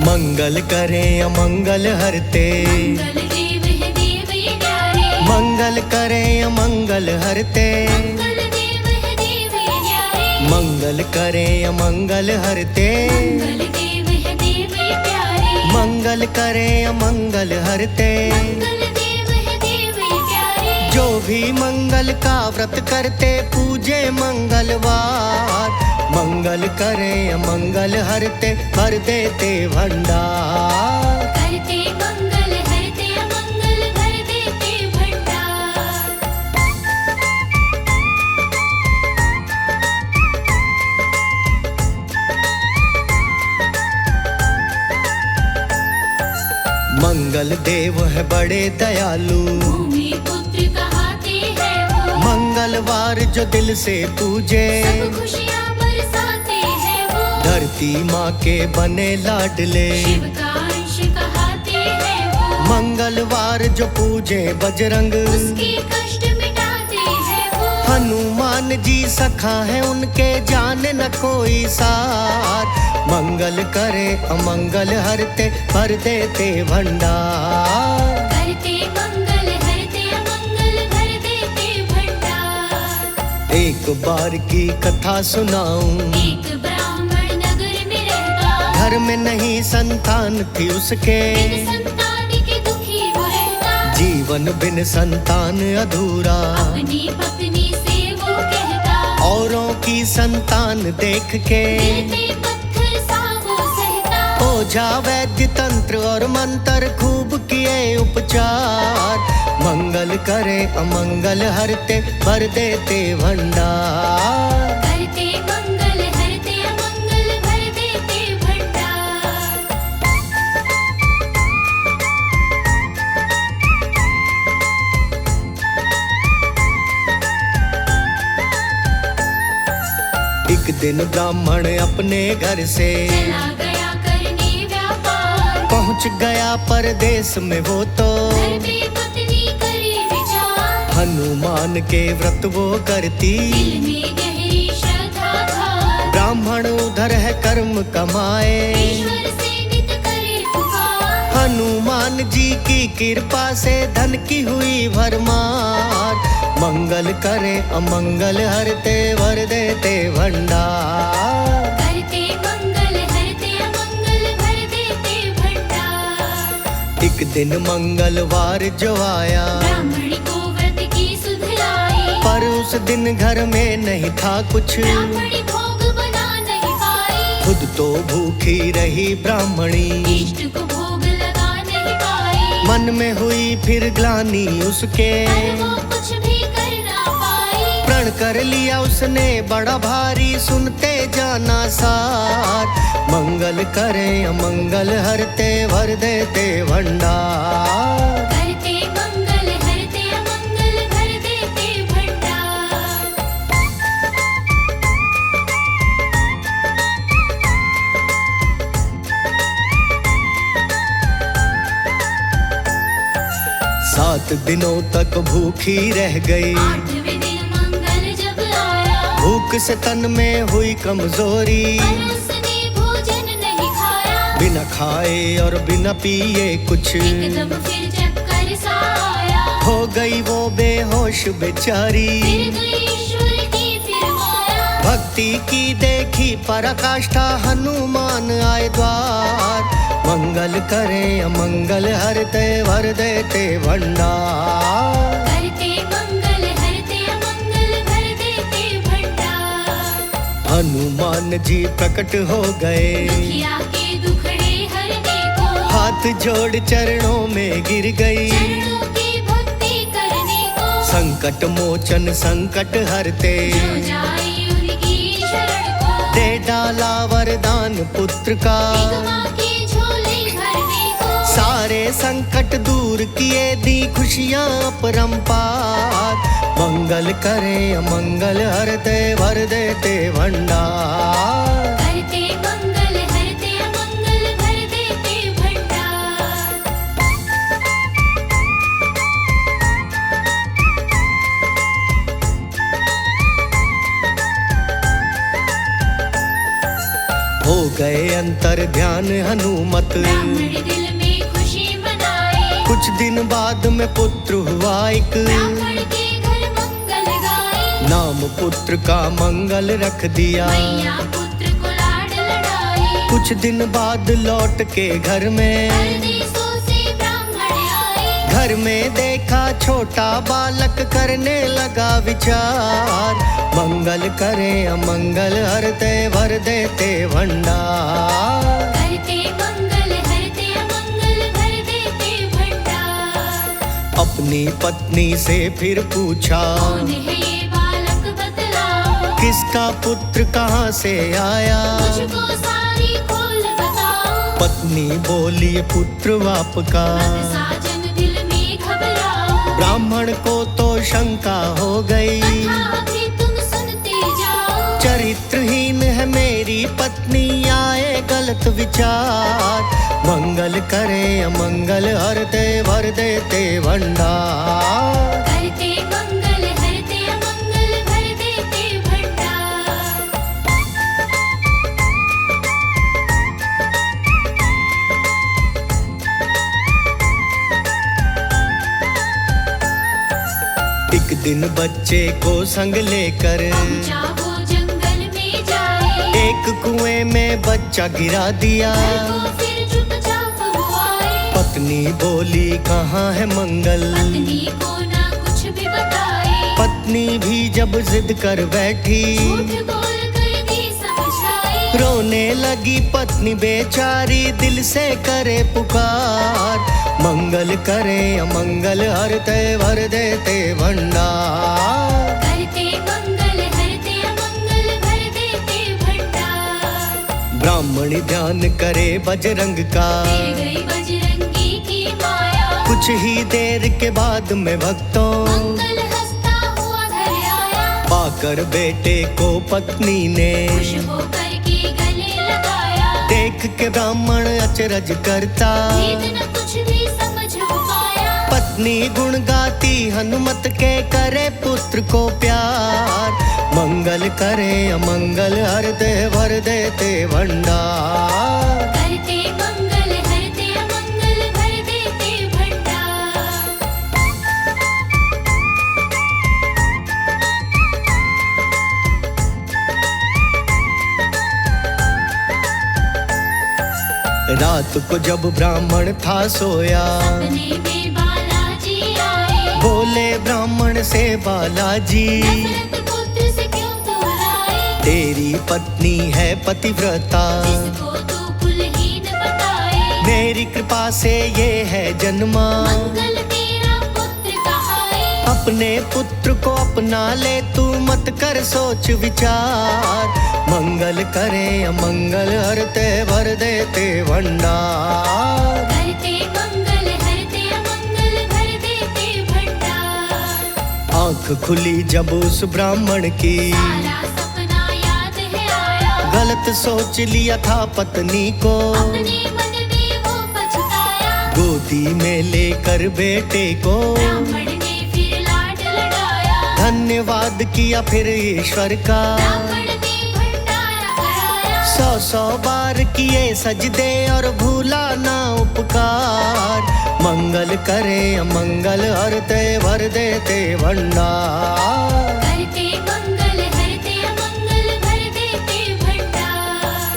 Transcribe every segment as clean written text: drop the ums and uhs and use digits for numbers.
मंगल करें अमंगल हरते, मंगल देव है देव ये न्यारे। मंगल करें अमंगल हरते, मंगल देव है देव ये न्यारे। मंगल करें अमंगल हरते, मंगल देव है देव ये प्यारे। मंगल करें अमंगल हरते। मंगल देव है देव ये प्यारे। जो भी मंगल का व्रत करते पूजे मंगलवार, मंगल करें अमंगल हरते भर देते भंडार। करते मंगल हरते अमंगल भर देते भंडार। मंगल देव है बड़े दयालु, भूमि पुत्र कहाते हैं वो। मंगलवार जो दिल से पूजे, सब खुशियाँ बरसाते हैं वो। धरती माँ के बने लाडले। शिव का अंश कहाते हैं वो। मंगलवार जो पूजे बजरंग, उसके कष्ट मिटाते हैं वो। हनुमान जी सखा है उनके जाने न कोई सार। मंगल करे अमंगल हरते भर देते भंडार। करते मंगल हरते अमंगल भर देते भंडार। एक बार की कथा सुनाऊं, एक ब्राह्मण नगर में रहता। घर में नहीं संतान थी उसके, बिन संतान के दुखी वो रहता। जीवन बिन संतान अधूरा। अपनी पत्नी से वो कहता। औरों की संतान देख के दिल पे पत्थर सा वो सहता। ओझा वैद्य तंत्र और मंत्र खूब किए उपचार। मंगल करे अमंगल हरते भर देते भंडार। करते मंगल हरते अमंगल भर देते भंडार। एक दिन ब्राह्मण अपने घर से चला गया करने व्यापार। पहुंच गया परदेश में वो तो, घर पे पत्नी करे विचार। हनुमान के व्रत वो करती। दिल में गहरी श्रद्धा था। ब्राह्मण उधर है कर्म कमाए, ईश्वर से नित करे पुकार। हनुमान जी की कृपा से धन की हुई भरमार। मंगल करे अमंगल हरते भर देते भंडार। करते मंगल हरते अमंगल भर देते भंडार। एक दिन मंगलवार जो आया, ब्राह्मण को व्रत की सुध लाई। पर उस दिन घर में नहीं था कुछ, ब्राह्मणी भोग बना नहीं पाई। खुद तो भूखी रही ब्राह्मणी। इष्ट को भोग लगा नहीं पाई। मन में हुई फिर ग्लानि उसके, पर वो कुछ भी कर ना पाई। प्रण कर लिया उसने बड़ा भारी सुनते जाना सार। मंगल करे अमंगल हरते भर देते भंडार। करते मंगल हरते अमंगल भर देते भंडार। सात दिनों तक भूखी रह गई, 8वें दिन मंगल जब आया। भूख से तन में हुई कमजोरी। पर उसने भोजन नहीं खाया। बिना खाए और बिना पिए कुछ एकदम फिर चक्कर सा आया। हो गई वो बेहोश बेचारी। फिर गई ईश्वर की फिर माया। भक्ति की देखी पराकाष्ठा हनुमान आए द्वार। मंगल करे अमंगल हरते भर देते भंडार। करते मंगल हरते अमंगल भर देते भंडार। हनुमान जी प्रकट हो गए, दुखिया के दुखड़े हरने को। हाथ जोड़ चरणों में गिर गई। चरणों की भक्ति करने को। संकट मोचन संकट हरते, जो जाए उनकी शरण को। दे डाला वरदान पुत्र का। एक माँ की झोली भरने को। सारे संकट दूर किए दी खुशियाँ परम्पार। मंगल करे अमंगल हरते भर देते भंडार। करते मंगल हरते अमंगल भर देते भंडार। हो गए अंतर ध्यान हनुमत। ब्राह्मण दिल में खुशी मनाए, कुछ दिन बाद में पुत्र हुआ एक, ब्राह्मण के घर मंगल गाए। नाम पुत्र का मंगल रख दिया। मैया पुत्र को लाड लड़ाए, कुछ दिन बाद लौट के घर में, परदेसों से ब्राह्मण आए। घर में देखा छोटा बालक करने लगा विचार, मंगल करे अमंगल हरते भर देते भंडार। करते मंगल हरते अमंगल भर देते भंडार। अपनी पत्नी से फिर पूछा, कौन है ये बालक बतलाओ, किसका पुत्र कहाँ से आया। मुझको सारी खोल बताओ। पत्नी बोली पुत्र आपका, मत साजन दिल में घबराओ, ब्राह्मण को तो शंका हो गई। कथा भी तुम सुनते जाओ। चरित्रहीन है मेरी पत्नी, आए गलत विचार, मंगल करे अमंगल हरते भर देते भंडार। करते मंगल हरते अमंगल भर देते भंडार। एक दिन बच्चे को संग लेकर पहुंचा वो जंगल में जाए, एक कुएं में बच्चा गिरा दिया। घर को फिर चुपचाप हुआए। पत्नी बोली कहाँ है मंगल, पत्नी को ना कुछ भी बताए, पत्नी भी जब जिद कर बैठी, झूठ बोल कर दी समझाई। रोने लगी पत्नी बेचारी, दिल से करे पुकार, मंगल करे अमंगल हरते भर देते भंडार। करते मंगल हरते अमंगल भर देते भंडार। ब्राह्मण ध्यान करे बजरंग का, फिर गई बजरंगी की माया, कुछ ही देर के बाद में भक्तों, मंगल हंसता हुआ घर आया। पाकर बेटे को पत्नी ने, खुश होकर के गले लगाया, देख के ब्राह्मण अचरज करता, भेद न कुछ भी समझ पाया। पत्नी गुण गाती हनुमत के, करे पुत्र को प्यार, मंगल करे अमंगल हरते भर देते भंडार। करते मंगल हरते अमंगल भर देते भंडार। रात को जब ब्राह्मण था सोया, सपने में बालाजी आए, बोले ब्राह्मण से बालाजी, दशरथ पुत्र से क्यों तू लाए। तेरी पत्नी है पतिव्रता, जिसको तू कुलहीन बताए, मेरी कृपा से ये है जन्मा, मंगल तेरा पुत्र कहाए। अपने पुत्र को अपना ले तू, मत कर सोच विचार, मंगल करे अमंगल हरते भर देते भंडार। करते मंगल हरते अमंगल भर देते भंडार। आंख खुली जब उस ब्राह्मण की, सारा सपना याद है आया, गलत सोच लिया था पत्नी को, अपने मन में वो पछताया। गोदी में लेकर बेटे को, ब्राह्मण ने फिर लाड लड़ाया, धन्यवाद किया फिर ईश्वर का, ब्राह्मण ने भंडारा कराया। 100 बार किए सजदे और भूला ना उपकार, मंगल करे अमंगल हरते भर देते भंडार। करते मंगल हरते अमंगल भर देते भंडार।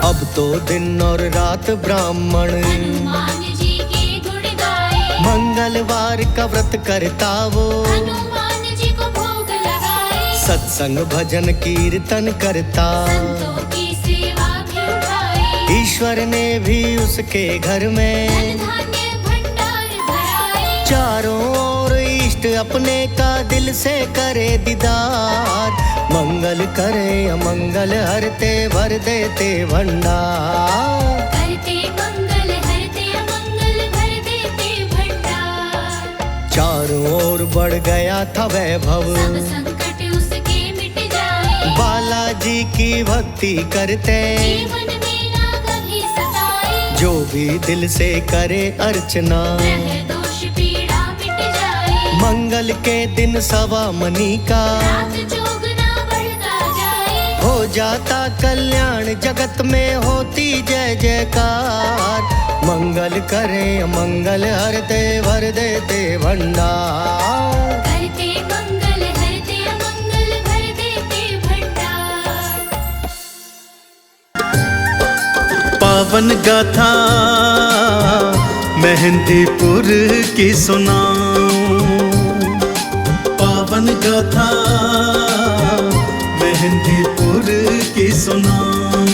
अब तो दिन और रात ब्राह्मण, हनुमान जी के गुण गाए, मंगलवार का व्रत करता वो, हनुमान जी को भोग लगाए। सत्संग भजन कीर्तन करता, संतों की सेवा भी उठाए, ईश्वर ने भी उसके घर में, धन धान्य भंडार भराए। चारों ओर इष्ट अपने का दिल से करे दीदार, मंगल करे अमंगल हरते भर देते भंडार। करते मंगल हरते अमंगल भर देते भंडार। चारों ओर बढ़ गया था वैभव, सब संकट उसके मिट जाए, बालाजी की भक्ति करते, जीवन में ना कभी सताए। जो भी दिल से करे अर्चना, वह दोष पीड़ा मिट जाए। मंगल के दिन सवा मनी का रात जोगना बढ़ता जाए। हो जाता कल्याण, जगत में होती जय जयकार। मंगल करे मंगल हरते, भर देते भंडार। करते मंगल हरते अमंगल, भर देते भंडार। पावन गाथा मेहंदीपुर की सुनाऊं, पावन गाथा मेहंदीपुर की सुनाऊं।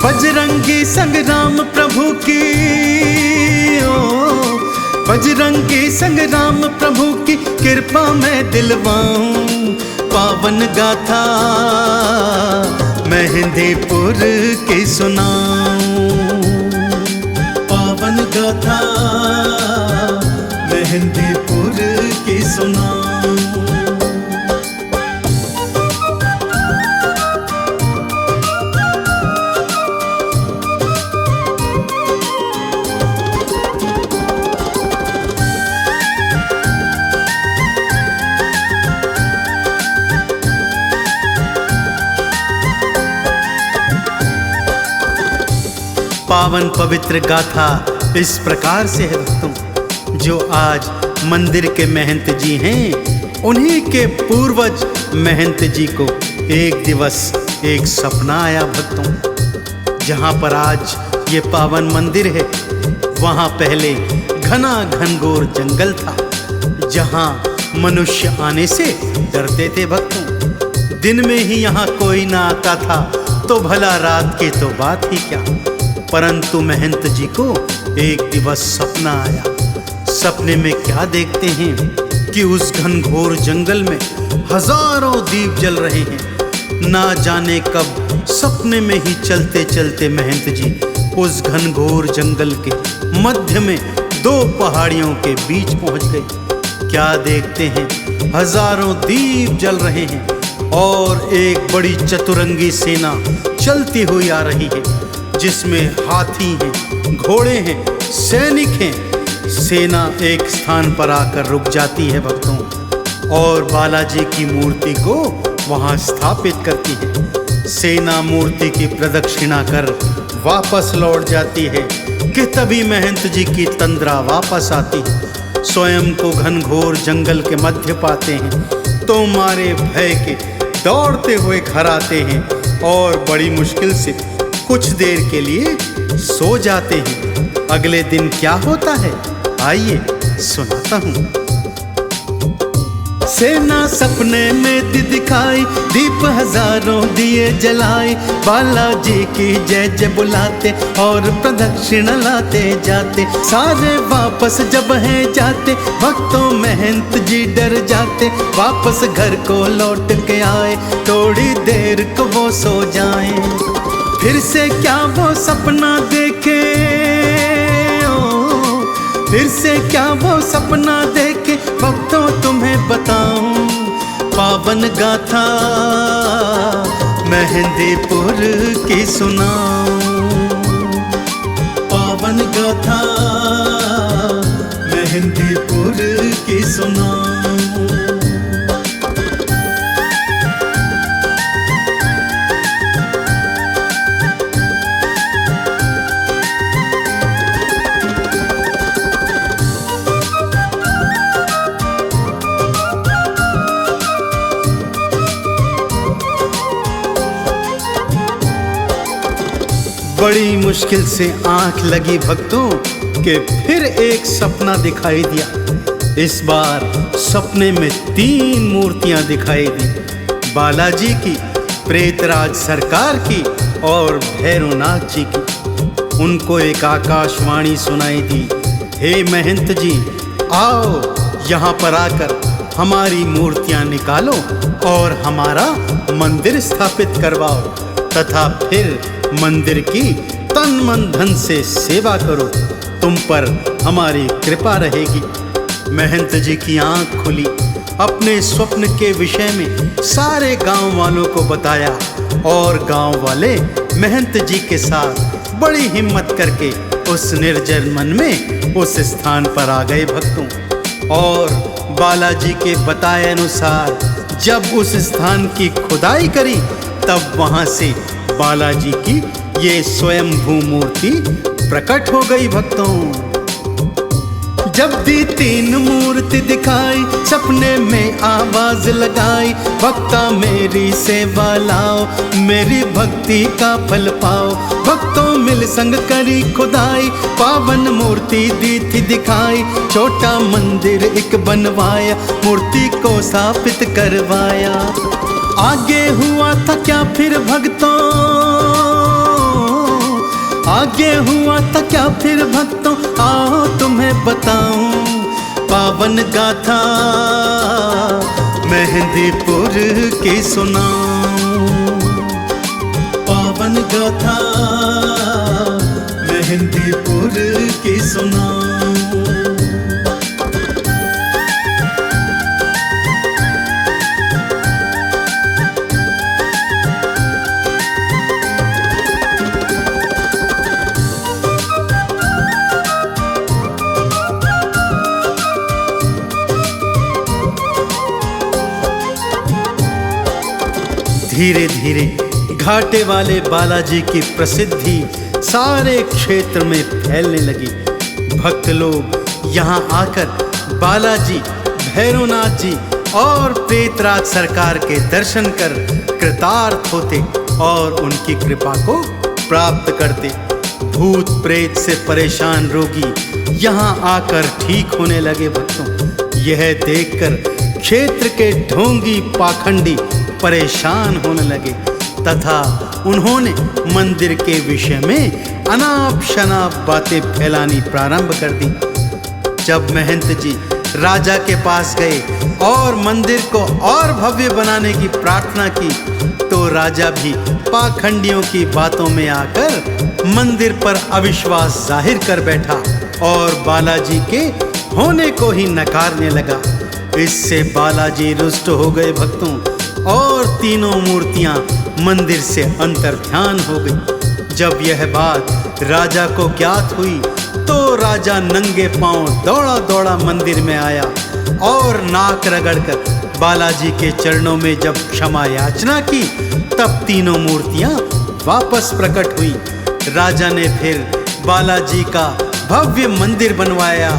बजरंगी संग्राम प्रभु की, ओ बजरंगी संग्राम प्रभु की कृपा मैं दिलवाऊं। पावन गाथा मेहंदीपुर की सुनाऊं, पावन गाथा मेहंदीपुर की सुनाऊं। पावन पवित्र गाथा इस प्रकार से है भक्तों, जो आज मंदिर के महंत जी हैं, उन्हीं के पूर्वज महंत जी को एक दिवस एक सपना आया भक्तों। जहाँ पर आज ये पावन मंदिर है, वहाँ पहले घना घनघोर जंगल था, जहाँ मनुष्य आने से डरते थे भक्तों। दिन में ही यहाँ कोई ना आता था, तो भला रात की तो बात ही क्या। परंतु महंत जी को एक दिवस सपना आया। सपने में क्या देखते हैं कि उस घनघोर जंगल में हजारों दीप जल रहे हैं। ना जाने कब सपने में ही चलते चलते महंत जी उस घनघोर जंगल के मध्य में दो पहाड़ियों के बीच पहुंच गए। क्या देखते हैं, हजारों दीप जल रहे हैं और एक बड़ी चतुरंगी सेना चलती हुई आ रही है, जिसमें हाथी हैं, घोड़े हैं, सैनिक हैं। सेना एक स्थान पर आकर रुक जाती है भक्तों, और बालाजी की मूर्ति को वहां स्थापित करती है। सेना मूर्ति की प्रदक्षिणा कर वापस लौट जाती है कि तभी महंत जी की तंद्रा वापस आती है। स्वयं को घनघोर जंगल के मध्य पाते हैं, तो मारे भय के दौड़ते हुए घर आते हैं और बड़ी मुश्किल से कुछ देर के लिए सो जाते हैं। अगले दिन क्या होता है, आइए सुनाता हूँ। सेना सपने में दिखाई, दीप हजारों दिए जलाए। बालाजी की जय जय बुलाते और प्रदक्षिणा लाते जाते। सारे वापस जब हैं जाते, भक्तों महंत जी डर जाते। वापस घर को लौट के आए, थोड़ी देर को वो सो जाए। फिर से क्या वो सपना देखे, फिर से क्या वो सपना देखे, भक्तों तुम्हें बताऊं। पावन गाथा मेहंदीपुर की सुनाऊं, पावन गाथा मेहंदीपुर की सुनाऊं। बड़ी मुश्किल से आंख लगी भक्तों कि फिर एक सपना दिखाई दिया। इस बार सपने में 3 मूर्तियां दिखाई दी, बालाजी की, प्रेतराज सरकार की और भैरवनाथ जी की। उनको एक आकाशवाणी सुनाई दी, हे महंत जी, आओ यहाँ पर आकर हमारी मूर्तियां निकालो और हमारा मंदिर स्थापित करवाओ, तथा फिर मंदिर की तन मन धन से सेवा करो, तुम पर हमारी कृपा रहेगी। महंत जी की आंख खुली, अपने स्वप्न के विषय में सारे गांव वालों को बताया और गांव वाले महंत जी के साथ बड़ी हिम्मत करके उस निर्जन वन में उस स्थान पर आ गए भक्तों। और बालाजी के बताए अनुसार जब उस स्थान की खुदाई करी तब वहां से बालाजी की ये स्वयंभू मूर्ति प्रकट हो गई भक्तों। जब भी तीन मूर्ति दिखाई सपने में आवाज लगाई, भक्ता मेरी सेवा लाओ, मेरी भक्ति का फल पाओ। भक्तों मिल संग करी खुदाई, पावन मूर्ति दी थी दिखाई। छोटा मंदिर एक बनवाया, मूर्ति को स्थापित करवाया। आगे हुआ था क्या फिर भक्तों, आगे हुआ था क्या फिर भक्तों, आओ तुम्हें बताऊं पावन गाथा मेहंदीपुर की सुनाऊं। पावन गाथा मेहंदीपुर की सुनाऊं। धीरे धीरे घाटे वाले बालाजी की प्रसिद्धि सारे क्षेत्र में फैलने लगी। भक्त लोग यहाँ आकर बालाजी, भैरवनाथ जी और प्रेतराज सरकार के दर्शन कर कृतार्थ होते और उनकी कृपा को प्राप्त करते। भूत प्रेत से परेशान रोगी यहाँ आकर ठीक होने लगे भक्तों। यह देखकर क्षेत्र के ढोंगी पाखंडी परेशान होने लगे तथा उन्होंने मंदिर के विषय में अनाप शनाप बातें फैलानी प्रारंभ कर दी। जब महंत जी राजा के पास गए और मंदिर को और भव्य बनाने की प्रार्थना की तो राजा भी पाखंडियों की बातों में आकर मंदिर पर अविश्वास जाहिर कर बैठा और बालाजी के होने को ही नकारने लगा। इससे बालाजी रुष्ट हो गए भक्तों और तीनों मूर्तियां मंदिर से अंतर्ध्यान हो गई। जब यह बात राजा को ज्ञात हुई तो राजा नंगे पांव दौड़ा दौड़ा मंदिर में आया और नाक रगड़कर बालाजी के चरणों में जब क्षमा याचना की तब तीनों मूर्तियां वापस प्रकट हुई। राजा ने फिर बालाजी का भव्य मंदिर बनवाया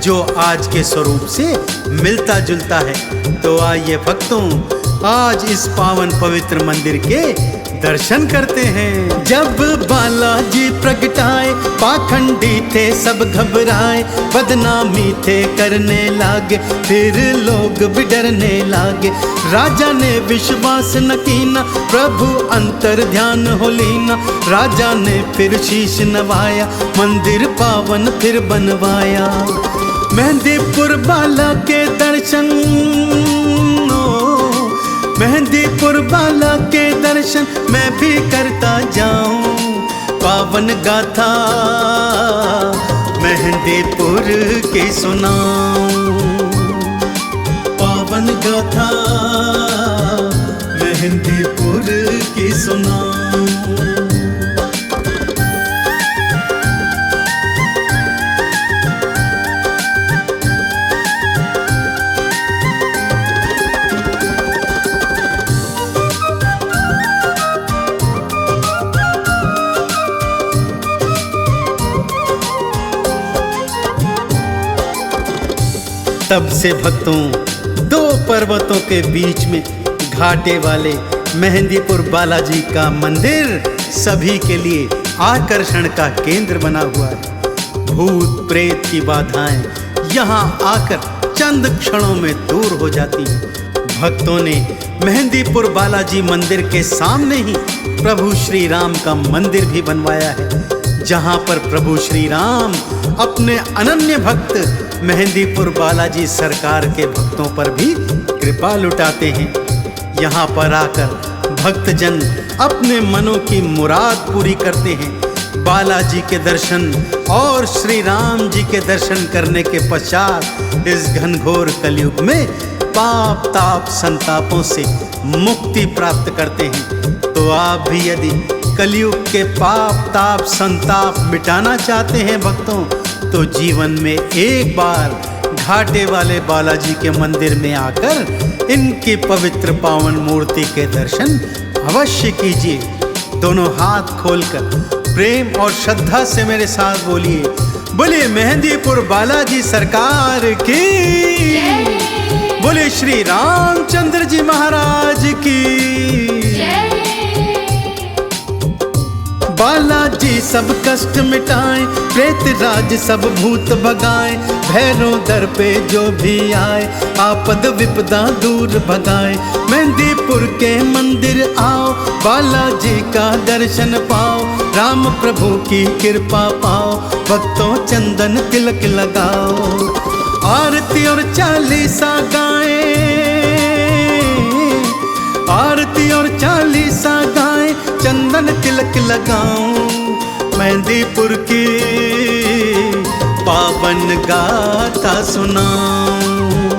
जो आज के स्वरूप से मिलता जुलता है। तो आइए भक्तों आज इस पावन पवित्र मंदिर के दर्शन करते हैं। जब बालाजी प्रगटाए पाखंडी थे सब घबराए, बदनामी थे करने लागे फिर लोग भी डरने लागे। राजा ने विश्वास न कीना प्रभु अंतर ध्यान हो लीना। राजा ने फिर शीश नवाया मंदिर पावन फिर बनवाया। मेहंदीपुर बाला के दर्शन, मेहंदीपुर बाला के दर्शन मैं भी करता जाऊं। पावन गाथा मेहंदीपुर की सुनाऊं। पावन गाथा मेहंदीपुर की सुनाऊं। तब से भक्तों दो पर्वतों के बीच में घाटे वाले मेहंदीपुर बालाजी का मंदिर सभी के लिए आकर्षण का केंद्र बना हुआ है। भूत प्रेत की बाधाएं यहाँ आकर चंद क्षणों में दूर हो जाती हैं। भक्तों ने मेहंदीपुर बालाजी मंदिर के सामने ही प्रभु श्री राम का मंदिर भी बनवाया है, जहाँ पर प्रभु श्री राम अपने अनन्य भक्त मेहंदीपुर बालाजी सरकार के भक्तों पर भी कृपा लुटाते हैं। यहाँ पर आकर भक्तजन अपने मनों की मुराद पूरी करते हैं। बालाजी के दर्शन और श्री राम जी के दर्शन करने के पश्चात इस घनघोर कलयुग में पाप ताप संतापों से मुक्ति प्राप्त करते हैं। तो आप भी यदि कलयुग के पाप ताप संताप मिटाना चाहते हैं भक्तों, तो जीवन में एक बार घाटे वाले बालाजी के मंदिर में आकर इनकी पवित्र पावन मूर्ति के दर्शन अवश्य कीजिए। दोनों हाथ खोलकर प्रेम और श्रद्धा से मेरे साथ बोलिए, बोले मेहंदीपुर बालाजी सरकार की, बोले श्री रामचंद्र जी महाराज की। बालाजी सब कष्ट मिटाए, प्रेत राज सब भूत भगाए, भैरव दर पे जो भी आए, आपद विपदा दूर भगाए। मेहंदीपुर के मंदिर आओ, बालाजी का दर्शन पाओ, राम प्रभु की कृपा पाओ, भक्तों चंदन तिलक लगाओ। आरती और चालीसा गाए, आरती और चालीसा गाए, चंदन तिलक लगाऊं, मेहंदीपुर की पावन गाथा सुनाऊं।